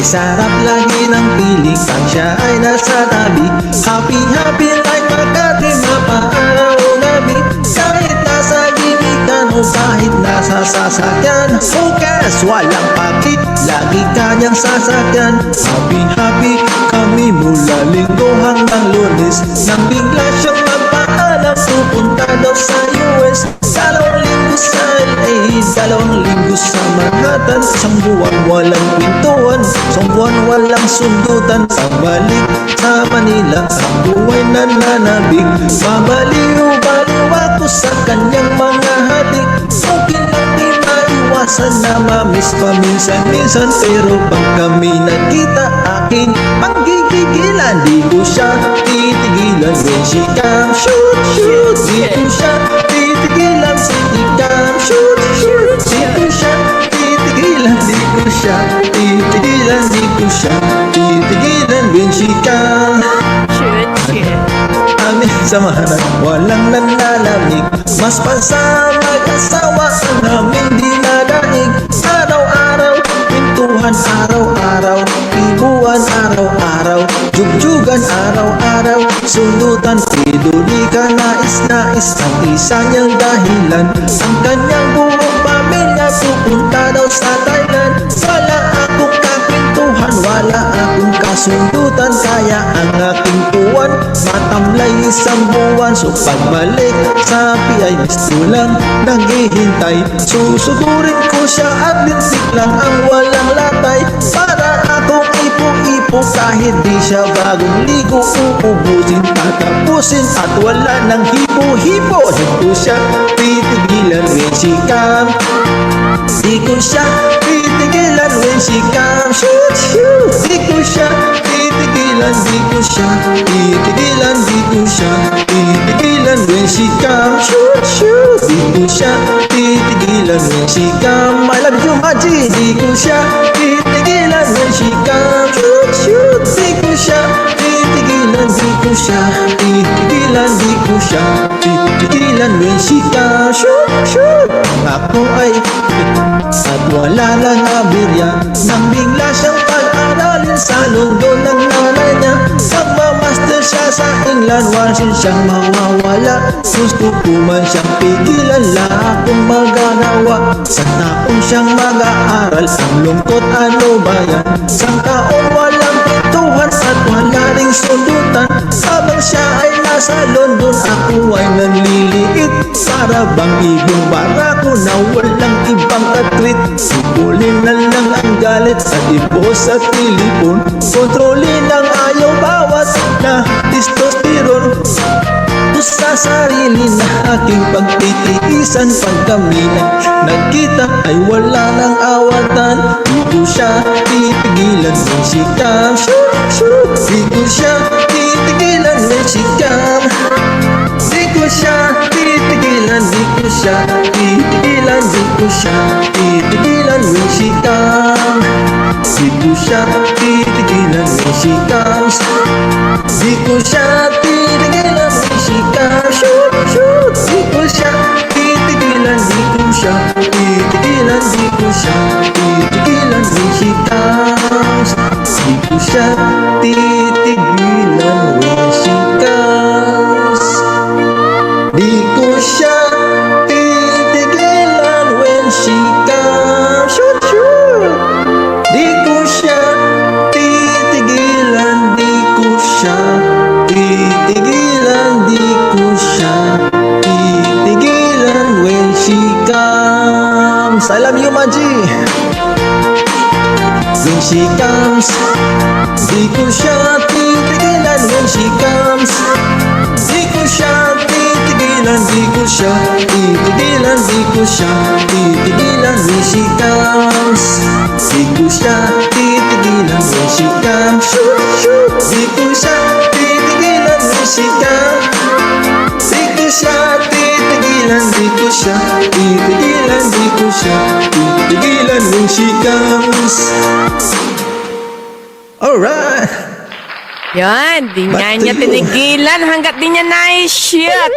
sarap lagi ng piling pag siya ay nasa tabi. Happy, happy like Makati, mapaaraw gabi. Kahit nasa gigitan o kahit nasa sasakyan, focus, walang pakit, lagi kanyang sasakyan. Happy, happy kami mula Linggo hanggang Lunes. Nang bigla siyang magpaalam, pupunta daw sa US. 2 linggo sa LA, 2 linggo sa Manhattan. Isang buwan walang pintuan, isang buwan walang sundutan. Pagbalik sa Manila, ang buhay nananabig. Mabaliw-baliw ako sa kanyang mga halik. Okay lang di maiwasan na mamiss paminsan-minsan. Pero pag kami nagkita, aking panggigigilan. Di ko siya titigilan when she come, shoot, shoot. Di ko siya titigilan, city come, shoot, shoot. Di ko siya titigilan, di ko siya titigilan, di ko siya titigilan when she come. Shoot, shoot. Amin sa mahanap, walang nanlalamig. Mas pansa mag-asawa ang aming dinadaig. Araw-araw, pintuhan araw-araw, ibuan araw-araw, jugjugan araw-araw, sundutan, piduli ka nais-nais. Ang isa niyang dahilan, ang kanyang buong pamilya pupunta daw sa Thailand. Wala akong kapintuhan, wala akong kasundutan, kaya ang aking tuwan matamlay isang buwan. So pagbalik sa PI, gusto lang naghihintay. Susugurin ko siya at lintik lang ang walang latay. Para akong ipo-ipo kahit di siya bagong ligo. Uubusin, tatapusin at wala nang hipo-hipo. Di ko siya titigilan when she come. Di ko siya titigilan when she come, shoot, shoot. Di ko siya titigilan, di ko siya titigilan, di ko siya titigilan when she come, shoot, shoot. Di ko siya titigilan when she come. I love you, Maji. Di ko siya titigilan when she come, shoot, shoot. Di ko siya titigilan, di ko siya titigilan, di ko siya titigilan when she come, shoot, shoot. Ako ay at wala lang abirya, nang bigla siyang pag-aralin sa London ng nanay niya. Magmamaster siya sa England, wansin siyang mawawala. Gusto ko man siyang pigilan, la akong magagawa. Sa taon siyang mag-aaral, ang lungkot ano ba yan? Isang taon walang pintuhan at wala ring sundutan. Habang siya ay nasa London, ako ay nanliliit. Para bang ibong barako na walang ibang katrit. Sipulin na lang ang galit at ipos at tilipon. Kontrolin ang ayaw bawat na testosterone. Sa sarili na aking pagtitiisan. Pag kami nagkita ay wala nang awatan. Di ko siya titigilan when she come, shoot, shoot. Di ko siya titigilan when she come. Di ko siya titigilan, di ko siya titigilan, di ko siya titigilan when she come. Di ko siya titigilan when she comes. Di ko siya titigilan when she comes, shoot, shoot. Di ko siya titigilan, di ko siya titigilan, di ko siya titigilan when she comes. Di ko siya titigilan when she comes. Di ko siya titigilan when she comes, shoot, shoot. Di ko siya titigilan, di ko siya titigilan, di ko siya titigilan when she comes. I love you, Maji. When she comes, di ko siya titigilan when she comes. Di ko siya titigilan, di ko siya titigilan, di ko siya titigilan when she comes. Di ko siya titigilan when she comes, shoot, shoot. Di ko siya titigilan when she comes. Di ko siya titigilan, di ko siya titigilan, di ko siya titigilan when she comes. Alright. Yan, di niya tinigilan hanggat di niya na-shoot.